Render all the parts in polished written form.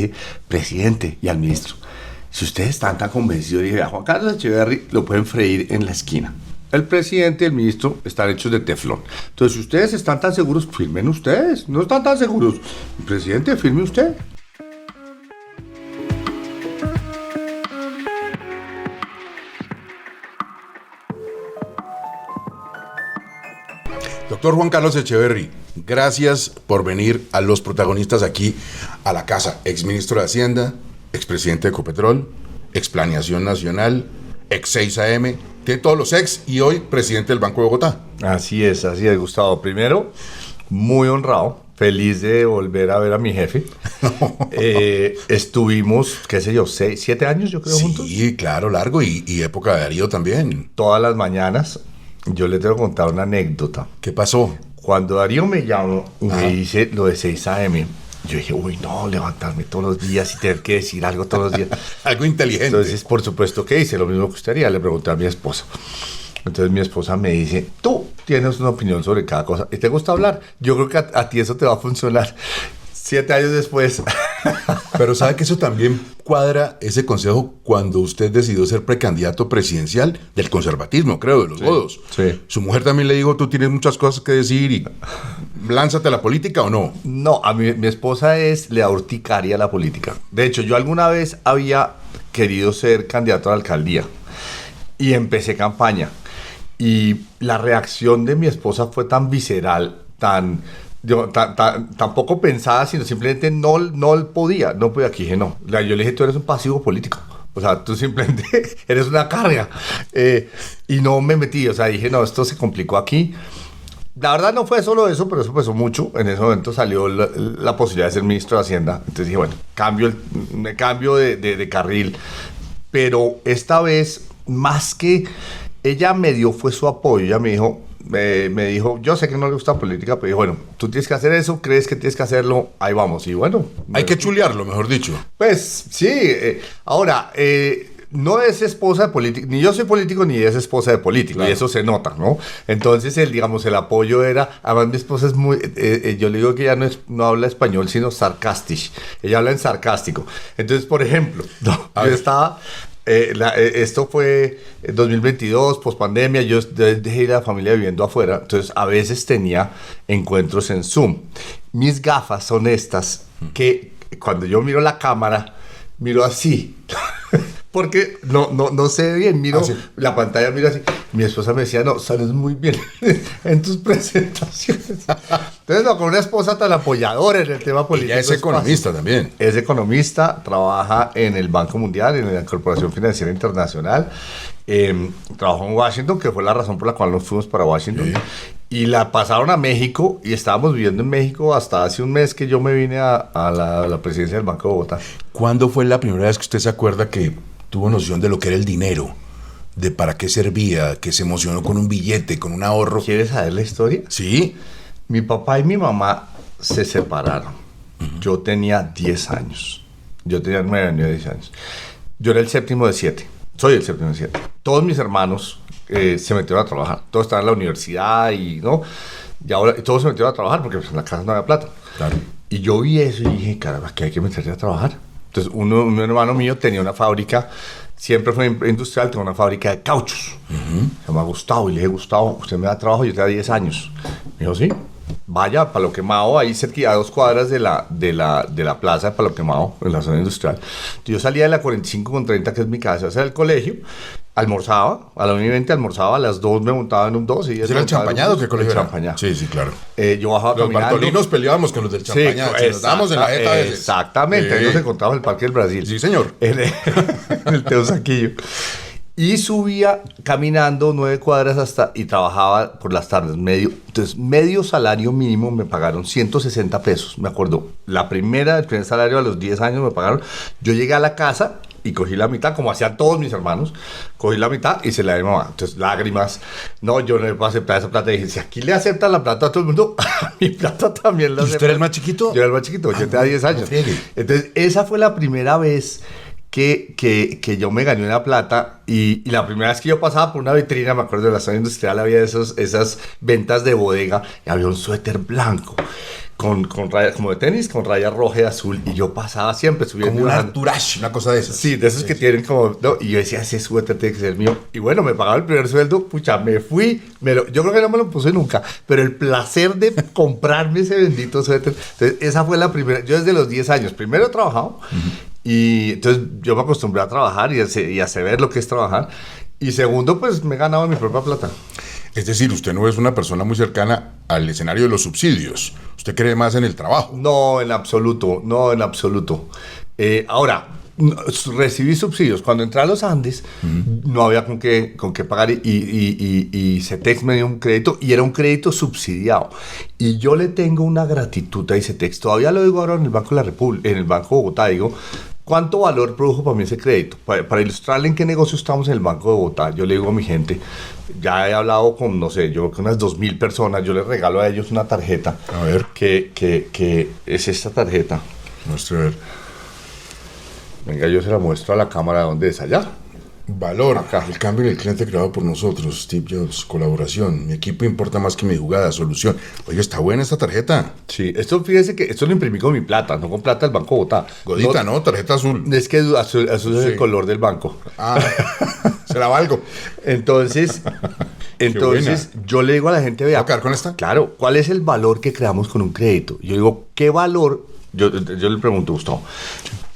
dije, presidente, y al ministro, si ustedes están tan convencidos, dije, a Juan Carlos Echeverry lo pueden freír en la esquina. El presidente y el ministro están hechos de teflón. Entonces, si ustedes están tan seguros, firmen ustedes. No están tan seguros. Presidente, firme usted. Doctor Juan Carlos Echeverry, gracias por venir a Los Protagonistas aquí a la casa. Exministro de Hacienda, expresidente de Ecopetrol, explaneación nacional, ex 6am, tiene todos los ex y hoy presidente del Banco de Bogotá. Así es, Gustavo. Primero, muy honrado, feliz de volver a ver a mi jefe. Estuvimos, qué sé yo, 7 años yo creo juntos. Sí, claro, largo y época de Darío también. Todas las mañanas. Yo le tengo que contar una anécdota. ¿Qué pasó? Cuando Darío me llamó y me dice lo de 6am, yo dije, uy, no, levantarme todos los días y tener que decir algo todos los días. Algo inteligente. Entonces, por supuesto que hice lo mismo que usted haría, le pregunté a mi esposa. Entonces mi esposa me dice, tú tienes una opinión sobre cada cosa y te gusta hablar. Yo creo que a ti eso te va a funcionar. 7 años después. Pero sabe que eso también cuadra ese consejo cuando usted decidió ser precandidato presidencial del conservatismo, creo, de los godos. Sí. Su mujer también le dijo, tú tienes muchas cosas que decir y lánzate a la política o no. No, a mi esposa le da urticaria a la política. De hecho, yo alguna vez había querido ser candidato a la alcaldía y empecé campaña. Y la reacción de mi esposa fue tan visceral, tan poco pensada, sino simplemente no podía aquí dije no. Yo le dije, tú eres un pasivo político, o sea, tú simplemente eres una carga, y no me metí, o sea, dije, no, esto se complicó aquí. La verdad no fue solo eso, pero eso pesó mucho. En ese momento salió la posibilidad de ser ministro de Hacienda, entonces dije, bueno, me cambio de carril, pero esta vez, más que ella me dio, fue su apoyo. Ella me dijo, yo sé que no le gusta política, pero dijo, bueno, tú tienes que hacer eso, crees que tienes que hacerlo, ahí vamos. Y bueno, hay que chulearlo, mejor dicho. Pues sí, ahora, no es esposa de político, ni yo soy político, ni ella es esposa de político, claro. Y eso se nota, ¿no? Entonces, el apoyo era, además mi esposa es muy, yo le digo que ella no habla español, sino sarcástico, ella habla en sarcástico. Entonces, por ejemplo, yo estaba... esto fue en 2022, pospandemia, yo dejé la familia viviendo afuera, entonces a veces tenía encuentros en Zoom. Mis gafas son estas, que cuando yo miro la cámara, miro así, porque no se ve bien, miro la pantalla, miro así. Mi esposa me decía, no, sales muy bien en tus presentaciones. Entonces, con una esposa tan apoyadora en el tema político. Ella es economista también. Es economista, trabaja en el Banco Mundial, en la Corporación Financiera Internacional. Trabajó en Washington, que fue la razón por la cual nos fuimos para Washington. Sí. Y la pasaron a México, y estábamos viviendo en México hasta hace un mes que yo me vine a la presidencia del Banco de Bogotá. ¿Cuándo fue la primera vez que usted se acuerda que tuvo noción de lo que era el dinero? De para qué servía, que se emocionó con un billete, con un ahorro. ¿Quieres saber la historia? Sí. Mi papá y mi mamá se separaron. Uh-huh. Yo tenía 10 años. Yo tenía 9 años, 10 años. Yo era el séptimo de 7. Soy el séptimo de 7. Todos mis hermanos se metieron a trabajar. Todos estaban en la universidad y todos se metieron a trabajar porque pues, en la casa no había plata. Claro. Y yo vi eso y dije, caramba, que hay que meterse a trabajar. Entonces, un hermano mío tenía una fábrica. Siempre fue industrial, tengo una fábrica de cauchos. Uh-huh. Se llama Gustavo. Y le dije, Gustavo, usted me da trabajo, yo tenía 10 años. Me dijo, sí, vaya, Palo Quemado, ahí cerca, a 2 cuadras de la plaza de Palo Quemado, en la zona industrial. Yo salía de la 45 con 30, que es mi casa, hacia el colegio, almorzaba, a la 1:20 almorzaba, a las 2 me montaba en un 2. ¿Ese era el Champañado? ¿Qué colegio era? Champañado. Sí, sí, claro. Yo bajaba los caminando. Los bartolinos peleábamos con los del Champañado. Sí, nos dábamos en la jeta a veces. Exactamente, ahí nos encontramos en el Parque del Brasil. Sí, señor. En el Teusaquillo. Y subía caminando 9 cuadras y trabajaba por las tardes. Entonces, medio salario mínimo me pagaron 160 pesos. Me acuerdo, el primer salario a los 10 años me pagaron. Yo llegué a la casa y cogí la mitad, como hacían todos mis hermanos. Cogí la mitad y se la di a mi mamá. Entonces, lágrimas. No, yo no le puedo aceptar esa plata. Y dije, si aquí le aceptan la plata a todo el mundo, a mi plata también la aceptan. ¿Y usted era el más chiquito? Yo era el más chiquito, yo tenía 10 años. Entonces, esa fue la primera vez que yo me gané una plata y la primera vez que yo pasaba por una vitrina, me acuerdo de la zona industrial, había esas ventas de bodega y había un suéter blanco con raya, como de tenis, con raya roja y azul. Y yo pasaba siempre subiendo. Como un Arturage, una cosa de esas. Sí, de esos que tienen como... No, y yo decía, ese suéter tiene que ser mío. Y bueno, me pagaba el primer sueldo, pucha, me fui. Yo creo que no me lo puse nunca. Pero el placer de comprarme ese bendito suéter. Entonces, esa fue la primera... Yo desde los 10 años, primero he trabajado. Y entonces yo me acostumbré a trabajar y a saber lo que es trabajar. Y segundo, pues me he ganado mi propia plata. Es decir, usted no es una persona muy cercana al escenario de los subsidios. Usted cree más en el trabajo. No, en absoluto, no, en absoluto. Ahora, recibí subsidios. Cuando entré a los Andes, no había con qué pagar y Cetex me dio un crédito y era un crédito subsidiado. Y yo le tengo una gratitud a Cetex. Todavía lo digo ahora en el Banco de la República, en el Banco de Bogotá, digo, ¿cuánto valor produjo para mí ese crédito? Para ilustrarle en qué negocio estamos en el Banco de Bogotá, yo le digo a mi gente, ya he hablado con, no sé, yo con unas 2.000 personas, yo les regalo a ellos una tarjeta. A ver. Que es esta tarjeta. Muestre a ver. Venga, yo se la muestro a la cámara. ¿Dónde es? Allá. Valor. Acá. El cambio en el cliente creado por nosotros. Steve Jobs. Colaboración. Mi equipo importa más que mi jugada. Solución. Oye, está buena esta tarjeta. Sí, esto fíjese que esto lo imprimí con mi plata, no con plata del Banco de Bogotá. Godita, ¿no? Tarjeta azul. Es que azul es el color del banco. Ah, será algo. Entonces yo le digo a la gente, vea. ¿Va a quedar con esta? Claro, ¿cuál es el valor que creamos con un crédito? Yo digo, ¿qué valor? Yo le pregunto, Gustavo,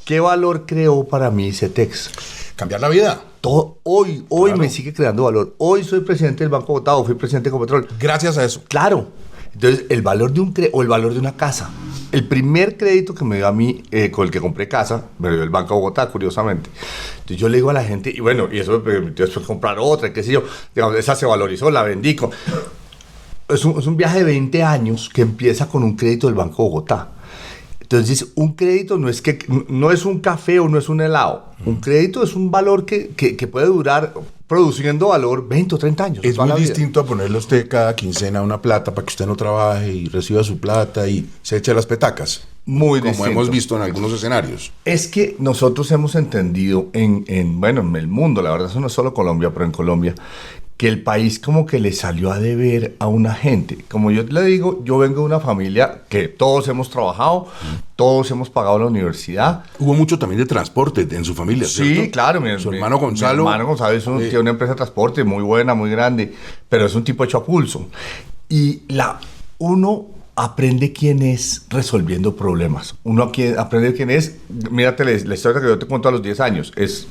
¿qué valor creó para mí Cetex? Cambiar la vida. Hoy claro. Me sigue creando valor. Hoy soy presidente del Banco de Bogotá o fui presidente de Ecopetrol. Gracias a eso. Claro. Entonces, el valor de o el valor de una casa. El primer crédito que me dio a mí, con el que compré casa, me dio el Banco de Bogotá, curiosamente. Entonces, yo le digo a la gente, y bueno, y eso me permitió después comprar otra, qué sé yo. Digamos, esa se valorizó, la vendí. Es un viaje de 20 años que empieza con un crédito del Banco de Bogotá. Entonces, un crédito no es un café o no es un helado. Un crédito es un valor que puede durar produciendo valor 20 o 30 años. Es muy distinto a ponerle a usted cada quincena una plata para que usted no trabaje y reciba su plata y se eche las petacas. Muy como distinto. Hemos visto en algunos escenarios. Es que nosotros hemos entendido en el mundo, la verdad eso no es solo Colombia, pero en Colombia, que el país como que le salió a deber a una gente. Como yo le digo, yo vengo de una familia que todos hemos trabajado, todos hemos pagado la universidad. Hubo mucho también de transporte en su familia, ¿cierto? Sí, claro. Su hermano Gonzalo. Mi hermano Gonzalo tiene una empresa de transporte muy buena, muy grande, pero es un tipo hecho a pulso. Y uno aprende quién es resolviendo problemas. Uno aprende quién es, mírate la historia que yo te cuento a los 10 años, es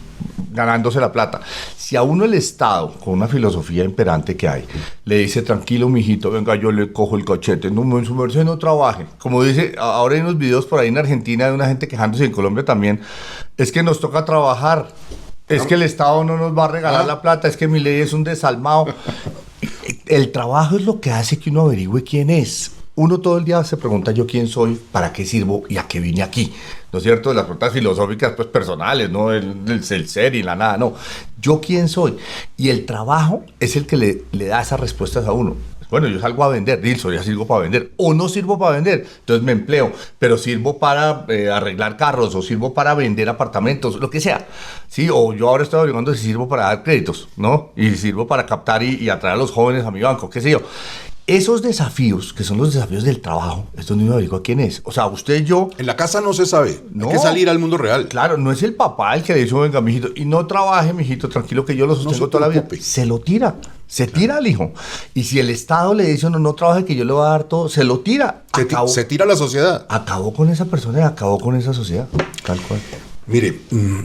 ganándose la plata. Si a uno el Estado, con una filosofía imperante que hay, le dice, tranquilo, mijito, venga, yo le cojo el cachete, no, en su merced no trabaje. Como dice, ahora hay unos videos por ahí en Argentina de una gente quejándose, y en Colombia también, es que nos toca trabajar, es que el Estado no nos va a regalar la plata, es que mi ley es un desalmado. El trabajo es lo que hace que uno averigüe quién es. Uno todo el día se pregunta yo quién soy, para qué sirvo y a qué vine aquí. ¿No es cierto? Las preguntas filosóficas pues personales, no el ser y la nada, no. Yo quién soy. Y el trabajo es el que le da esas respuestas a uno. Bueno, yo salgo a vender, Dilson, ya sirvo para vender. O no sirvo para vender, entonces me empleo. Pero sirvo para arreglar carros, o sirvo para vender apartamentos, lo que sea. Sí, o yo ahora estoy averiguando si sirvo para dar créditos, ¿no? Y sirvo para captar y atraer a los jóvenes a mi banco, qué sé yo. Esos desafíos, que son los desafíos del trabajo, es donde uno digo quién es. O sea, usted y yo... En la casa no se sabe. No, hay que salir al mundo real. Claro, no es el papá el que le dice, venga, mijito, y no trabaje, mijito, tranquilo que yo lo sostengo toda la vida. Se lo tira. Se tira al hijo. Y si el Estado le dice, no trabaje, que yo le voy a dar todo, se lo tira. Se tira a la sociedad. Acabó con esa persona y acabó con esa sociedad. Tal cual. Mire,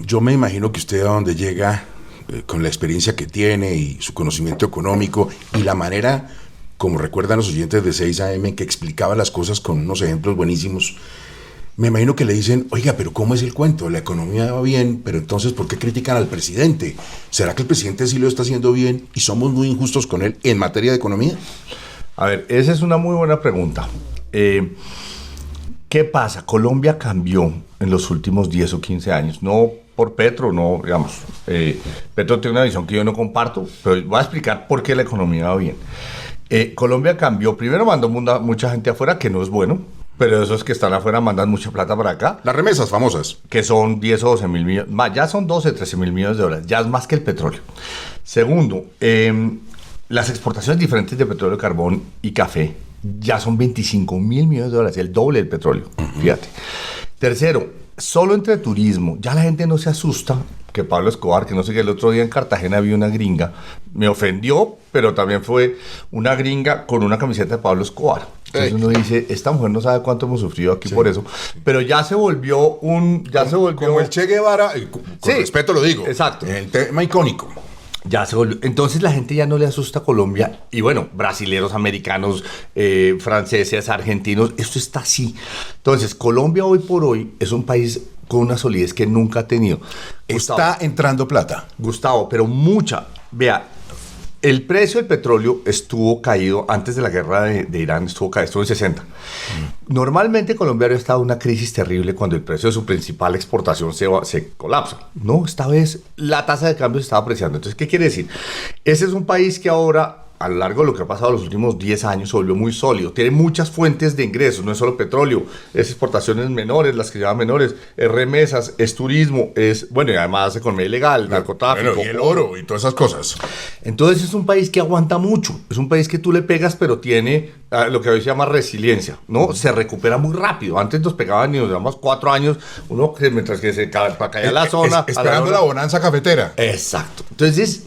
yo me imagino que usted a donde llega, con la experiencia que tiene y su conocimiento económico y la manera... como recuerdan los oyentes de 6 AM, que explicaba las cosas con unos ejemplos buenísimos, me imagino que le dicen, oiga, pero ¿cómo es el cuento? La economía va bien, pero entonces, ¿por qué critican al presidente? ¿Será que el presidente sí lo está haciendo bien y somos muy injustos con él en materia de economía? A ver, esa es una muy buena pregunta. ¿Qué pasa? Colombia cambió en los últimos 10 o 15 años, no por Petro, no, digamos, Petro tiene una visión que yo no comparto, pero voy a explicar por qué la economía va bien. Colombia cambió, primero mandó mucha gente afuera, que no es bueno, pero esos que están afuera mandan mucha plata para acá. Las remesas famosas. Que son 10 o 12 mil millones, más, ya son 12, 13 mil millones de dólares, ya es más que el petróleo. Segundo, las exportaciones diferentes de petróleo, carbón y café ya son 25.000 millones de dólares, el doble del petróleo, fíjate. Tercero, solo entre turismo, ya la gente no se asusta que Pablo Escobar, que no sé qué, el otro día en Cartagena vi una gringa, me ofendió, pero también fue una gringa con una camiseta de Pablo Escobar. Entonces uno dice, esta mujer no sabe cuánto hemos sufrido aquí por eso, pero ya se volvió como el Che Guevara, con respeto lo digo. Exacto. El tema icónico. Ya se volvió. Entonces la gente ya no le asusta a Colombia. Y bueno, brasileros, americanos, franceses, argentinos, esto está así. Entonces, Colombia hoy por hoy es un país con una solidez que nunca ha tenido. Está entrando plata. Gustavo, pero mucha. Vea, el precio del petróleo estuvo caído antes de la guerra de Irán, estuvo en 60. Normalmente Colombia había estado en una crisis terrible cuando el precio de su principal exportación se colapsa. No, esta vez la tasa de cambio se estaba apreciando. Entonces, ¿qué quiere decir? Ese es un país que ahora, a lo largo de lo que ha pasado los últimos 10 años, se volvió muy sólido. Tiene muchas fuentes de ingresos, no es solo petróleo, es exportaciones menores, las que llaman menores, es remesas, es turismo, es, bueno, y además economía ilegal, narcotráfico. Bueno, y el oro y todas esas cosas. Entonces es un país que aguanta mucho, es un país que tú le pegas, pero tiene lo que hoy se llama resiliencia, ¿no? Se recupera muy rápido. Antes nos pegaban y nos llevamos 4 años, uno mientras que se caía la zona. Esperando la bonanza cafetera. Exacto. Entonces,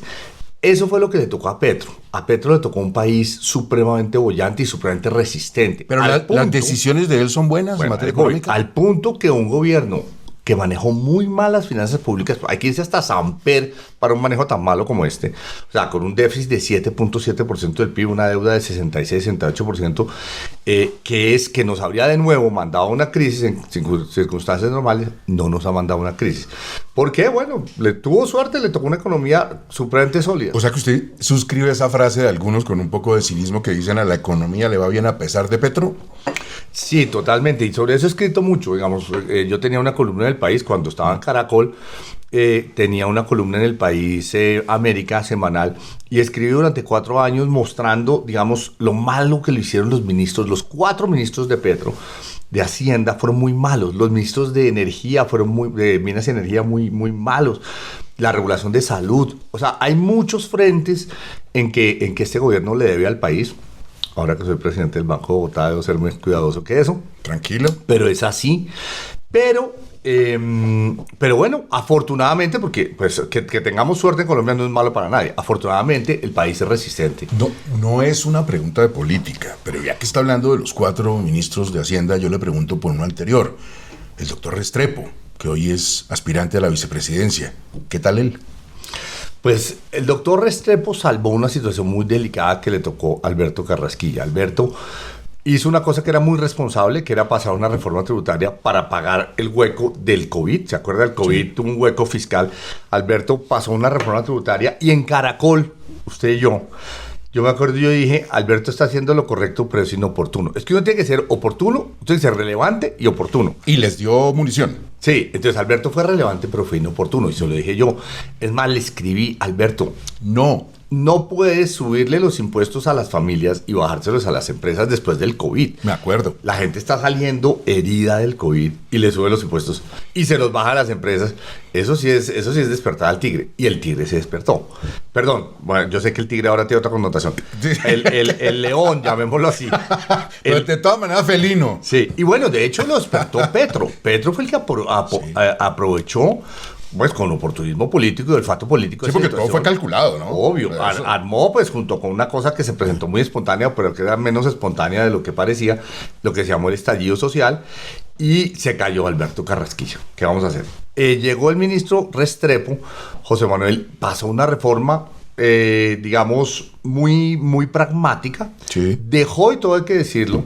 eso fue lo que le tocó a Petro. A Petro le tocó un país supremamente bollante y supremamente resistente. Pero las decisiones de él son buenas en materia económica. Al punto que un gobierno que manejó muy mal las finanzas públicas, hay que irse hasta Samper para un manejo tan malo como este, o sea, con un déficit de 7.7% del PIB, una deuda de 66-68%, que nos habría de nuevo mandado a una crisis en circunstancias normales, no nos ha mandado una crisis. ¿Por qué? Bueno, le tuvo suerte, le tocó una economía supremamente sólida. O sea que usted suscribe esa frase de algunos con un poco de cinismo que dicen a la economía le va bien a pesar de Petro. Sí, totalmente, y sobre eso he escrito mucho, digamos, yo tenía una columna en El País cuando estaba en Caracol, tenía una columna en El País América semanal y escribí durante 4 años mostrando, digamos, lo malo que lo hicieron los ministros, los 4 ministros de Petro, de Hacienda fueron muy malos, los ministros de Energía de Minas y Energía muy malos, la regulación de salud, o sea, hay muchos frentes en que este gobierno le debe al país. Ahora que soy presidente del Banco de Bogotá, debo ser muy cuidadoso que eso. Tranquilo. Pero es así. Pero bueno, afortunadamente, porque pues, que tengamos suerte en Colombia no es malo para nadie. Afortunadamente, el país es resistente. No es una pregunta de política, pero ya que está hablando de los 4 ministros de Hacienda, yo le pregunto por uno anterior, el doctor Restrepo, que hoy es aspirante a la vicepresidencia. ¿Qué tal él? Pues el doctor Restrepo salvó una situación muy delicada que le tocó a Alberto Carrasquilla. Alberto hizo una cosa que era muy responsable, que era pasar una reforma tributaria para pagar el hueco del COVID. ¿Se acuerda? El COVID tuvo un hueco fiscal. Alberto pasó una reforma tributaria y en Caracol, usted y yo me acuerdo, yo dije, Alberto está haciendo lo correcto, pero es inoportuno. Es que uno tiene que ser oportuno, tiene que ser relevante y oportuno. Y les dio munición. Sí, entonces Alberto fue relevante, pero fue inoportuno, y se lo dije yo. Es más, le escribí, Alberto, no puedes subirle los impuestos a las familias y bajárselos a las empresas después del COVID. Me acuerdo. La gente está saliendo herida del COVID y le sube los impuestos y se los baja a las empresas. Eso sí es despertar al tigre. Y el tigre se despertó. Perdón, bueno, yo sé que el tigre ahora tiene otra connotación. El león, llamémoslo así. Pero de todas maneras, felino. Sí, y bueno, de hecho lo despertó Petro. Petro fue el que aprovechó, pues, con oportunismo político y olfato político. Sí, porque todo fue calculado, ¿no? Obvio. Armó, pues, junto con una cosa que se presentó muy espontánea, pero que era menos espontánea de lo que parecía, lo que se llamó el estallido social, y se cayó Alberto Carrasquilla. ¿Qué vamos a hacer? Llegó el ministro Restrepo, José Manuel, pasó una reforma, digamos, muy pragmática. Sí. Dejó, y todo hay que decirlo,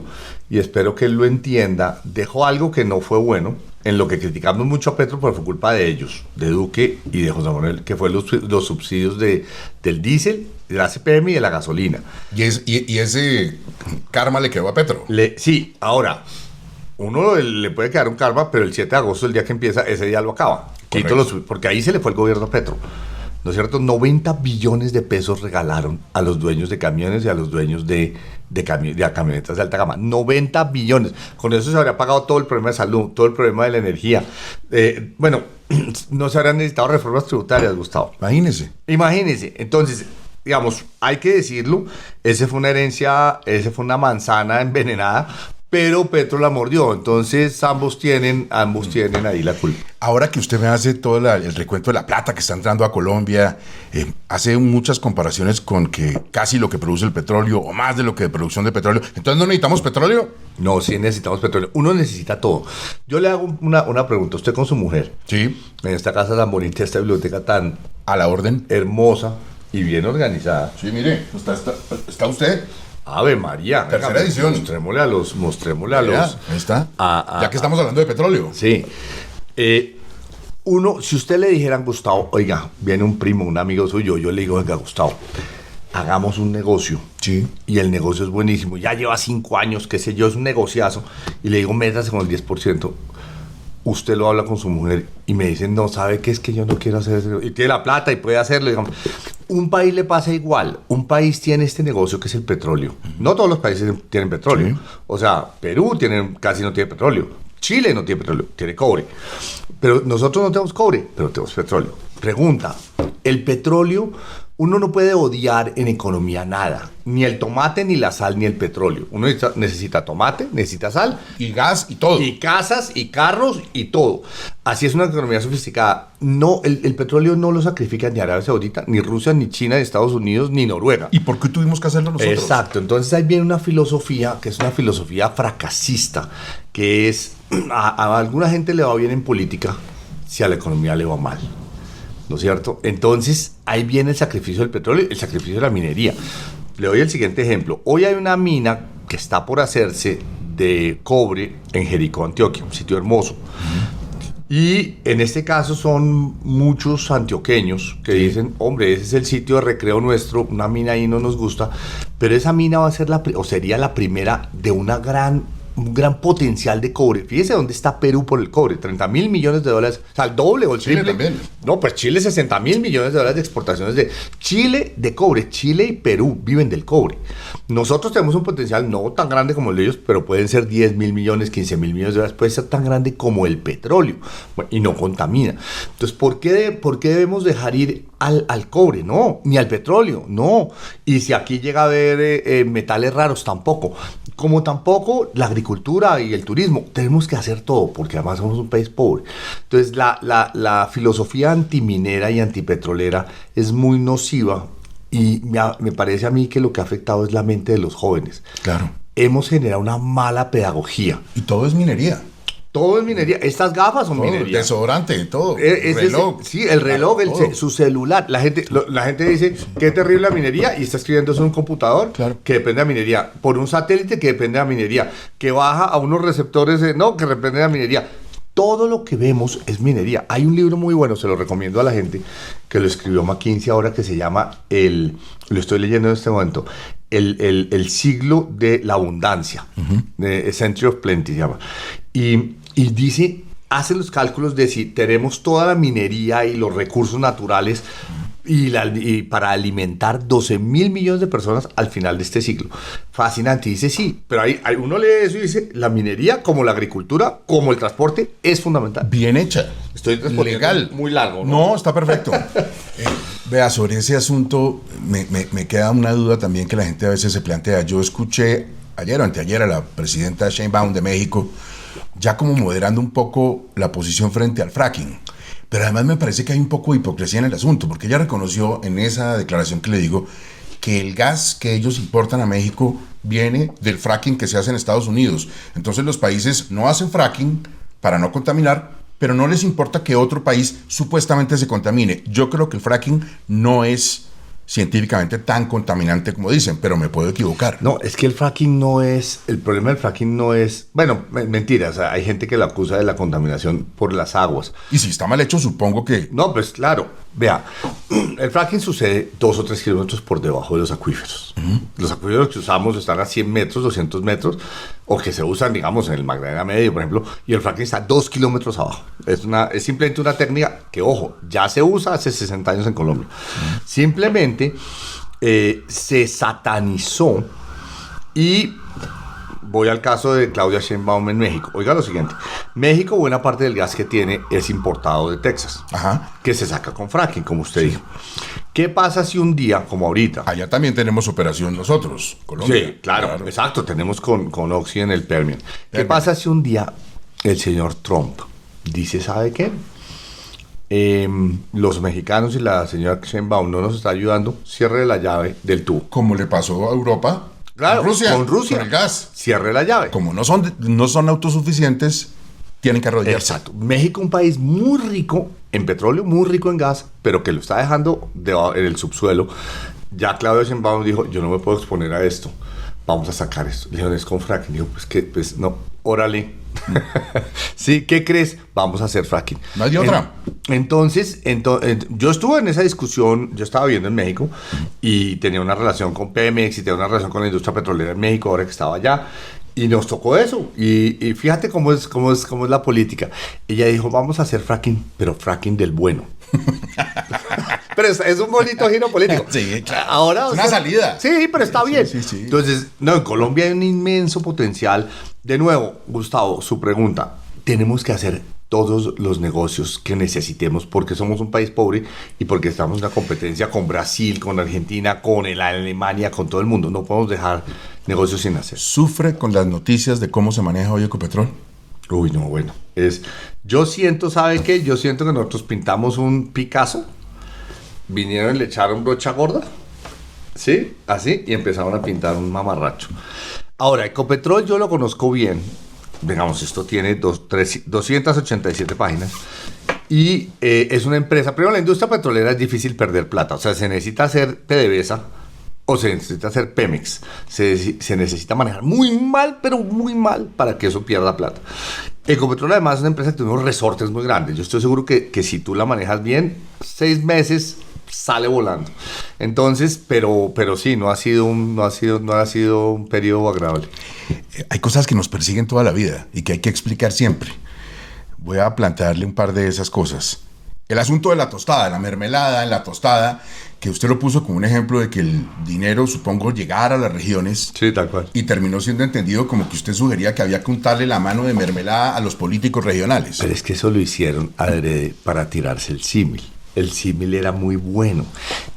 y espero que él lo entienda, dejó algo que no fue bueno, en lo que criticamos mucho a Petro, pero fue culpa de ellos, de Duque y de José Manuel, que fue los subsidios del diésel, de la CPM y de la gasolina. Y ese karma le quedó a Petro. Sí, ahora, uno le puede quedar un karma, pero el 7 de agosto, el día que empieza, ese día lo acaba. Porque ahí se le fue el gobierno a Petro. ¿No es cierto? 90 billones de pesos regalaron a los dueños de camiones y a los dueños de camionetas de alta gama. 90 billones. Con eso se habría pagado todo el problema de salud, todo el problema de la energía. Bueno, no se habrían necesitado reformas tributarias, Gustavo. Imagínese. Entonces, digamos, hay que decirlo, ese fue una herencia, ese fue una manzana envenenada, pero Petro la mordió, entonces ambos tienen ahí la culpa. Ahora que usted me hace todo el recuento de la plata que está entrando a Colombia, hace muchas comparaciones con que casi lo que produce el petróleo o más de lo que de producción de petróleo. Entonces, ¿no necesitamos petróleo? No, sí necesitamos petróleo. Uno necesita todo. Yo le hago una pregunta. Usted con su mujer, Sí, en esta casa tan bonita, esta biblioteca tan a la orden. hermosa y bien organizada. Sí, mire, está usted. Ave María. Tercera edición. Mostrémosle a los. Vea, ahí está. Ya que estamos hablando de petróleo. Sí. Si usted le dijera a Gustavo, oiga, viene un primo, un amigo suyo, yo le digo, oiga, Gustavo, hagamos un negocio. Sí. Y el negocio es buenísimo. Ya lleva 5 años, qué sé yo, es un negociazo. Y le digo, métase con el 10%. Usted lo habla con su mujer y me dice, no, ¿sabe qué? Es que yo no quiero hacer eso. Y tiene la plata y puede hacerlo, digamos. Un país le pasa igual. Un país tiene este negocio que es el petróleo. No todos los países tienen petróleo. Sí. O sea, Perú casi no tiene petróleo. Chile no tiene petróleo, tiene cobre. Pero nosotros no tenemos cobre, pero tenemos petróleo. Pregunta, el petróleo, uno no puede odiar en economía nada. Ni el tomate, ni la sal, ni el petróleo. Uno necesita tomate, necesita sal. Y gas y todo. Y casas, y carros, y todo. Así es una economía sofisticada. No, el petróleo no lo sacrifica ni Arabia Saudita, ni Rusia, ni China, ni Estados Unidos, ni Noruega. ¿Y por qué tuvimos que hacerlo nosotros? Exacto. Entonces ahí viene una filosofía que es una filosofía fracasista, que es, a alguna gente le va bien en política si a la economía le va mal. ¿No es cierto? Entonces, ahí viene el sacrificio del petróleo, el sacrificio de la minería. Le doy el siguiente ejemplo. Hoy hay una mina que está por hacerse de cobre en Jericó, Antioquia, un sitio hermoso. Y en este caso son muchos antioqueños que dicen, hombre, ese es el sitio de recreo nuestro, una mina ahí no nos gusta, pero esa mina va a ser sería la primera de un gran potencial de cobre. Fíjese dónde está Perú por el cobre, 30.000 millones de dólares, o sea, el doble o el triple. Chile también. No, pues Chile 60.000 millones de dólares de exportaciones de Chile de cobre. Chile y Perú viven del cobre. Nosotros tenemos un potencial no tan grande como el de ellos, pero pueden ser 10.000 millones, 15.000 millones de dólares, puede ser tan grande como el petróleo, bueno, y no contamina. Entonces, ¿por qué debemos dejar ir al cobre? No, ni al petróleo, no. Y si aquí llega a haber metales raros, tampoco. Como tampoco la agricultura y el turismo. Tenemos que hacer todo, porque además somos un país pobre. Entonces, la filosofía antiminera y antipetrolera es muy nociva y me parece a mí que lo que ha afectado es la mente de los jóvenes. Claro. Hemos generado una mala pedagogía. Y todo es minería. Todo es minería. Estas gafas son Todo, minería. desodorante, todo. Reloj. Sí, el reloj, todo. su celular. La gente dice, qué terrible la minería, y está escribiendo eso en un computador Claro. que depende de la minería, por un satélite que depende de la minería, que baja a unos receptores, que depende de la minería. Todo lo que vemos es minería. Hay un libro muy bueno, se lo recomiendo a la gente, que lo escribió McKinsey ahora, que se llama, lo estoy leyendo en este momento, el siglo de la abundancia, A Century of Plenty se llama. Y dice, hace los cálculos de si tenemos toda la minería y los recursos naturales y para alimentar 12.000 millones de personas al final de este siglo. Fascinante. Dice sí, pero hay uno lee eso y dice, la minería, como la agricultura, como el transporte, es fundamental. Bien hecha. Estoy respondiendo legal. muy largo, ¿no? No, está perfecto. Vea, sobre ese asunto me queda una duda también que la gente a veces se plantea. Yo escuché ayer o anteayer a la presidenta Sheinbaum de México ya como moderando un poco la posición frente al fracking. Pero además me parece que hay un poco de hipocresía en el asunto, porque ella reconoció en esa declaración que le digo que el gas que ellos importan a México viene del fracking que se hace en Estados Unidos. Entonces los países no hacen fracking para no contaminar, pero no les importa que otro país supuestamente se contamine. Yo creo que el fracking no es científicamente tan contaminante como dicen, pero me puedo equivocar. No, es que el fracking no es, el problema del fracking no es, bueno, mentira, o sea, hay gente que lo acusa de la contaminación por las aguas. Y si está mal hecho, supongo que... No, pues claro, vea, el fracking sucede 2 o 3 kilómetros por debajo de los acuíferos. Los acuíferos que usamos están a 100 metros, 200 metros, o que se usan, digamos, en el Magdalena Medio, por ejemplo, y el fracking está 2 kilómetros abajo. Es simplemente una técnica que, ojo, ya se usa hace 60 años en Colombia. Simplemente se satanizó y voy al caso de Claudia Sheinbaum en México. Oiga lo siguiente, México, buena parte del gas que tiene es importado de Texas, Ajá. que se saca con fracking, como usted dijo. ¿Qué pasa si un día, como ahorita? Allá también tenemos operación nosotros, Colombia. Sí, claro, exacto, tenemos con Oxy en el Permian. ¿Qué pasa si un día el señor Trump dice, ¿sabe qué? Los mexicanos y la señora Sheinbaum no nos está ayudando, cierre la llave del tubo. Como le pasó a Europa, Claro, con Rusia. con el gas. Cierre la llave. Como no son autosuficientes, tienen que arrodillarse. Exacto. México, un país muy rico en petróleo, muy rico en gas, pero que lo está dejando en el subsuelo. Ya Claudio Sheinbaum dijo, yo no me puedo exponer a esto. Vamos a sacar esto. Le dijo, es con fracking. Dijo, pues no, órale. Sí, ¿qué crees? Vamos a hacer fracking. No hay de otra. Entonces, yo estuve en esa discusión, yo estaba viviendo en México y tenía una relación con Pemex y tenía una relación con la industria petrolera en México, ahora que estaba allá. Y nos tocó eso. Y fíjate cómo es la política. Ella dijo, vamos a hacer fracking, pero fracking del bueno. Pero es un bonito giro político. Sí, claro. Ahora, es una salida. Sí, pero está bien. Sí. Entonces, no, en Colombia hay un inmenso potencial. De nuevo, Gustavo, su pregunta. Tenemos que hacer todos los negocios que necesitemos porque somos un país pobre y porque estamos en una competencia con Brasil, con Argentina, con Alemania, con todo el mundo. No podemos dejar negocios sin hacer. ¿Sufre con las noticias de cómo se maneja hoy Ecopetrol? Uy, no, bueno. Yo siento, ¿sabe qué? Yo siento que nosotros pintamos un Picasso, vinieron y le echaron brocha gorda, ¿sí? Así, y empezaron a pintar un mamarracho. Ahora, Ecopetrol yo lo conozco bien. Digamos, esto tiene 287 páginas. Y es una empresa. Primero, la industria petrolera es difícil perder plata. O sea, se necesita hacer PDVSA o se necesita hacer Pemex. Se necesita manejar muy mal, pero muy mal, para que eso pierda plata. Ecopetrol, además, es una empresa que tiene unos resortes muy grandes. Yo estoy seguro que si tú la manejas bien, 6 meses sale volando. Entonces, pero sí, no ha sido un periodo agradable. Hay cosas que nos persiguen toda la vida y que hay que explicar siempre. Voy a plantearle un par de esas cosas. El asunto de la tostada, la mermelada en la tostada, que usted lo puso como un ejemplo de que el dinero, supongo, llegara a las regiones. Sí, tal cual. Y terminó siendo entendido como que usted sugería que había que untarle la mano de mermelada a los políticos regionales. Pero es que eso lo hicieron adrede para tirarse el símil. El símil era muy bueno.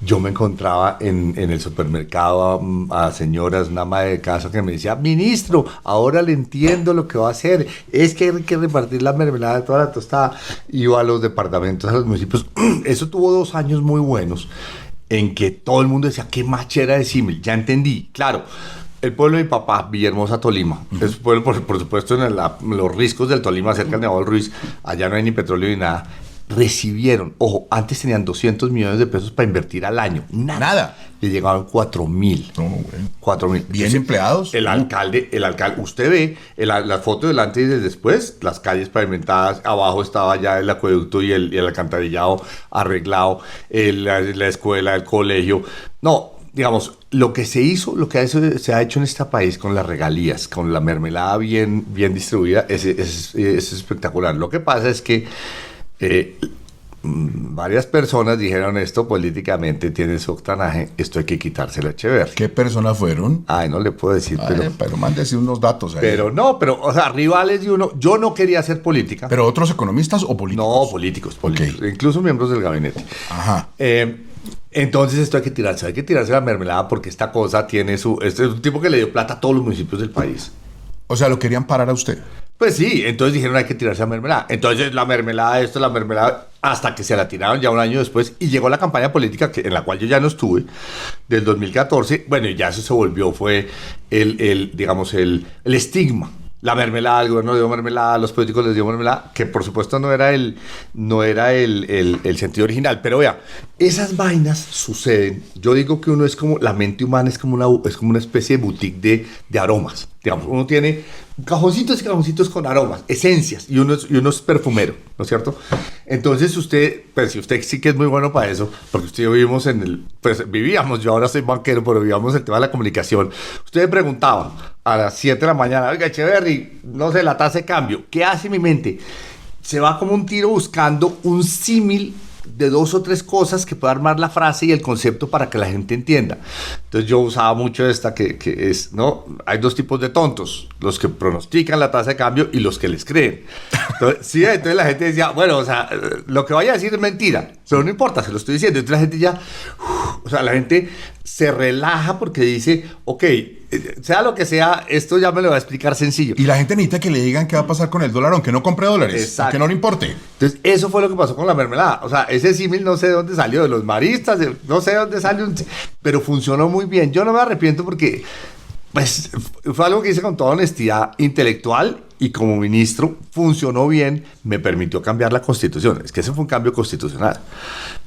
Yo me encontraba en el supermercado a señoras, una ama de casa que me decía, ministro, ahora le entiendo lo que va a hacer. Es que hay que repartir la mermelada de toda la tostada. Iba a los departamentos, a los municipios. Eso tuvo 2 años muy buenos en que todo el mundo decía, qué machera de símil. Ya entendí. Claro, el pueblo de mi papá, Villahermosa, Tolima. Es un pueblo, por supuesto, en los riscos del Tolima, cerca del Nevado del Ruiz. Allá no hay ni petróleo ni nada. Recibieron, ojo, antes tenían 200 millones de pesos para invertir al año. Nada. Le llegaban 4.000. No, bueno. 4.000. Bien empleados. El alcalde, usted ve la foto del antes y del después, las calles pavimentadas, abajo estaba ya el acueducto y el alcantarillado arreglado, la escuela, el colegio. No, digamos, lo que se hizo, se ha hecho en este país con las regalías, con la mermelada bien distribuida, es espectacular. Lo que pasa es que varias personas dijeron esto políticamente tiene su octanaje, esto hay que quitárselo a Echeverri. ¿Qué personas fueron? Ay, no le puedo decir, pero mándese unos datos ahí. Pero, o sea, rivales de uno. Yo no quería hacer política. ¿Pero otros economistas o políticos? No, políticos, okay. Incluso miembros del gabinete. Ajá. Entonces hay que tirarse la mermelada porque esta cosa tiene este es un tipo que le dio plata a todos los municipios del país. O sea, lo querían parar a usted. Pues sí, entonces dijeron hay que tirarse la mermelada. Entonces la mermelada, hasta que se la tiraron ya un año después y llegó la campaña política en la cual yo ya no estuve, del 2014. Bueno, y ya eso se volvió, fue digamos, el estigma. La mermelada, el gobierno le dio mermelada, los políticos les dio mermelada, que por supuesto no era el sentido original. Pero vea, esas vainas suceden. Yo digo que la mente humana es como una especie de boutique de aromas. Digamos, uno tiene cajoncitos y cajoncitos con aromas, esencias, y uno es perfumero, ¿no es cierto? Entonces si usted sí que es muy bueno para eso, porque usted y yo vivíamos, yo ahora soy banquero, pero vivíamos el tema de la comunicación. Usted me preguntaba a las 7 de la mañana, oiga, Echeverri, no sé, la tasa de cambio, ¿qué hace mi mente? Se va como un tiro buscando un símil de 2 o 3 cosas que pueda armar la frase y el concepto para que la gente entienda. Entonces yo usaba mucho esta que es, ¿no? Hay 2 tipos de tontos, los que pronostican la tasa de cambio y los que les creen. Entonces, sí, entonces la gente decía, bueno, o sea, lo que vaya a decir es mentira, pero no importa, se lo estoy diciendo. Entonces la gente ya, o sea, la gente se relaja porque dice, ok, sea lo que sea, esto ya me lo va a explicar sencillo. Y la gente necesita que le digan qué va a pasar con el dólar aunque no compre dólares, Exacto. aunque no le importe. Entonces, eso fue lo que pasó con la mermelada. O sea, ese símil no sé de dónde salió, de los maristas, no sé de dónde salió, pero funcionó muy bien. Yo no me arrepiento porque pues, fue algo que hice con toda honestidad intelectual y como ministro funcionó bien, me permitió cambiar la Constitución. Es que ese fue un cambio constitucional.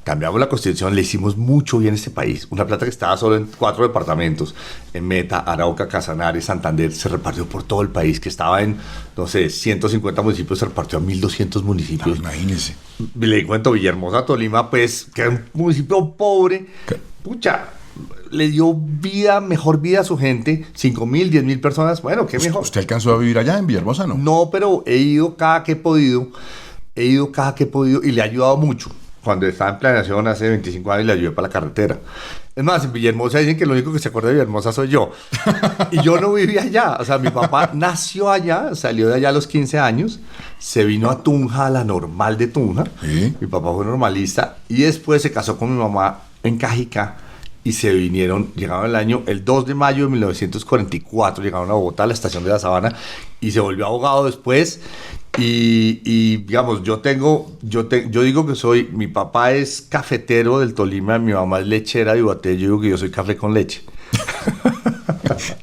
Cambiamos la Constitución, le hicimos mucho bien a este país. Una plata que estaba solo en 4 departamentos, en Meta, Arauca, Casanare, Santander, se repartió por todo el país, que estaba en, no sé, 150 municipios, se repartió a 1.200 municipios. No, imagínese. Le cuento, Villahermosa, Tolima, pues, que era un municipio pobre, pucha, le dio vida, mejor vida a su gente, 5.000, 10.000 personas, bueno, qué mejor. ¿Usted alcanzó a vivir allá en Villahermosa, no? No, pero he ido cada que he podido y le ha ayudado mucho. Cuando estaba en planeación hace 25 años le ayudé para la carretera. Es más, en Villahermosa dicen que lo único que se acuerda de Villahermosa soy yo. Y yo no vivía allá. O sea, mi papá nació allá, salió de allá a los 15 años, se vino a Tunja, a la normal de Tunja. ¿Sí? Mi papá fue normalista y después se casó con mi mamá en Cajicá y se vinieron, llegaron el 2 de mayo de 1944, llegaron a Bogotá, a la estación de La Sabana, y se volvió abogado después. Y digamos, yo digo que mi papá es cafetero del Tolima, mi mamá es lechera de Ibaté, yo digo que yo soy café con leche.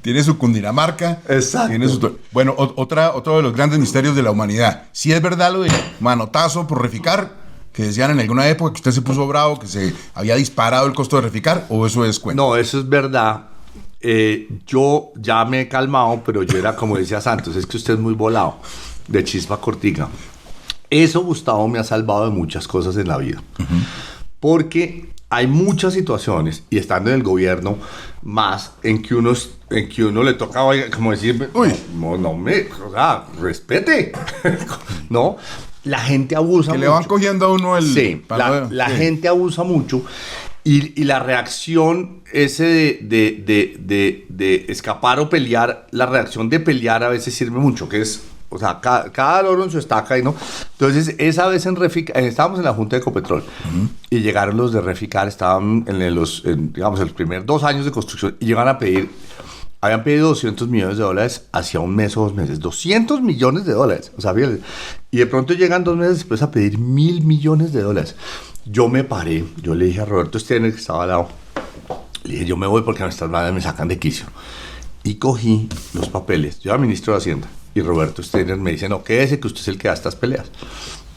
Tiene su Cundinamarca. Exacto. Tiene bueno, otro de los grandes misterios de la humanidad. Si es verdad lo de manotazo por Reficar, que decían en alguna época que usted se puso bravo, que se había disparado el costo de Reficar, o eso es cuento. No, eso es verdad. Yo ya me he calmado, pero yo era como decía Santos, es que usted es muy volado, de chispa cortica. Eso, Gustavo, me ha salvado de muchas cosas en la vida. Porque hay muchas situaciones, y estando en el gobierno, más en que uno le toca, oiga, como decir, uy, o sea, respete, ¿no? La gente abusa mucho. Que le van cogiendo a uno el... Sí, la gente abusa mucho y la reacción ese de escapar o pelear, la reacción de pelear a veces sirve mucho, que es, o sea, cada loro en su estaca, ¿no? Entonces, esa vez estábamos en la Junta de Ecopetrol y llegaron los de Reficar, estaban digamos, los primeros 2 años de construcción y llegaron a pedir... Habían pedido $200 millones hacía un mes o 2 meses. $200 millones. O sea, fíjate. Y de pronto llegan 2 meses después a pedir $1.000 millones. Yo me paré. Yo le dije a Roberto Steiner, que estaba al lado, le dije, yo me voy porque nuestras madres me sacan de quicio. Y cogí los papeles. Yo era ministro de Hacienda. Y Roberto Steiner me dice, no, quédese que usted es el que da estas peleas.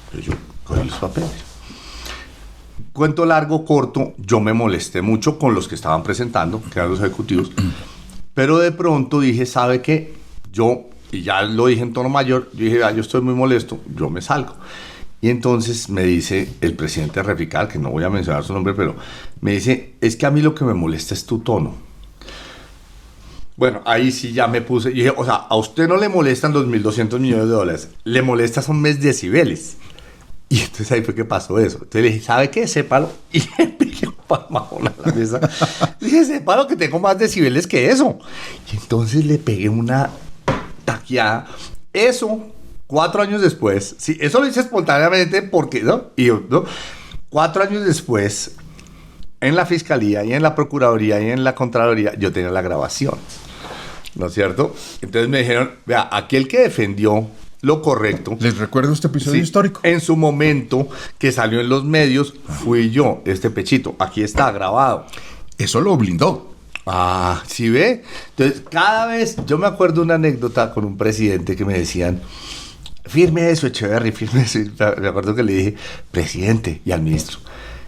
Entonces yo cogí los papeles. Cuento largo, corto, yo me molesté mucho con los que estaban presentando, que eran los ejecutivos. Pero de pronto dije, ¿sabe qué? Y ya lo dije en tono mayor, yo dije, yo estoy muy molesto, yo me salgo. Y entonces me dice el presidente de Reficar, que no voy a mencionar su nombre, pero me dice, es que a mí lo que me molesta es tu tono. Bueno, ahí sí ya me puse, y dije, o sea, a usted no le molestan los $1.200 millones, le molesta son mis decibeles. Y entonces ahí fue que pasó eso. Entonces le dije, ¿sabe qué? Sépalo. Y le pegué un palmajón a la mesa. Le dije, sépalo que tengo más decibeles que eso. Y entonces le pegué una taqueada. Eso, 4 años después, sí, eso lo hice espontáneamente porque, ¿no? Y yo, ¿no? 4 años después, en la Fiscalía y en la Procuraduría y en la Contraloría, yo tenía la grabación. ¿No es cierto? Entonces me dijeron, vea, aquel que defendió lo correcto. ¿Les recuerdo este episodio histórico? En su momento, que salió en los medios, fui yo, este pechito. Aquí está grabado. Eso lo blindó. Ah, ¿sí ve? Entonces, cada vez, yo me acuerdo una anécdota con un presidente que me decían, firme eso, Echeverry, firme eso. Me acuerdo que le dije, presidente, y al ministro,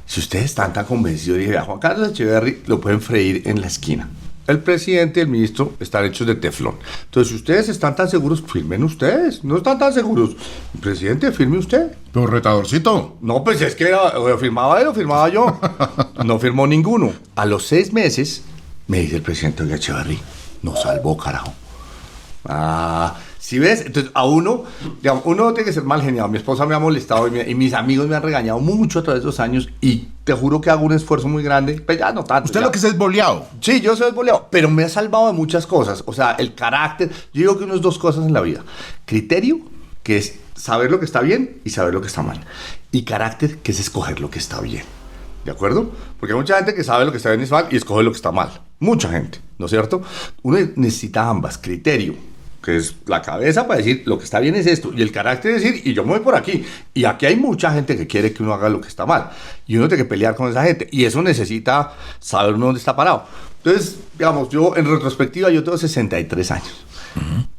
si ustedes están tan convencidos, dije, a Juan Carlos Echeverry lo pueden freír en la esquina. El presidente y el ministro están hechos de teflón. Entonces, si ustedes están tan seguros, firmen ustedes. No están tan seguros. Presidente, firme usted. Pero retadorcito. No, pues es que o firmaba él o firmaba yo. No firmó ninguno. A los 6 meses, me dice el presidente, oiga, Echeverry, nos salvó, carajo. Ah, Si ves, entonces a uno, digamos, uno tiene que ser mal geniado. Mi esposa me ha molestado y mis amigos me han regañado mucho a través de los años y te juro que hago un esfuerzo muy grande. Pues ya no tanto. Usted ya. lo que es boleado. Sí, yo soy boleado, pero me ha salvado de muchas cosas. O sea, el carácter. Yo digo que uno es dos cosas en la vida. Criterio, que es saber lo que está bien y saber lo que está mal. Y carácter, que es escoger lo que está bien. ¿De acuerdo? Porque hay mucha gente que sabe lo que está bien y está mal y escoge lo que está mal. Mucha gente, ¿no es cierto? Uno necesita ambas. Criterio, que es la cabeza para decir lo que está bien es esto, y el carácter es decir, y yo me voy por aquí. Y aquí hay mucha gente que quiere que uno haga lo que está mal. Y uno tiene que pelear con esa gente. Y eso necesita saber uno dónde está parado. Entonces, digamos, yo en retrospectiva, yo tengo 63 años.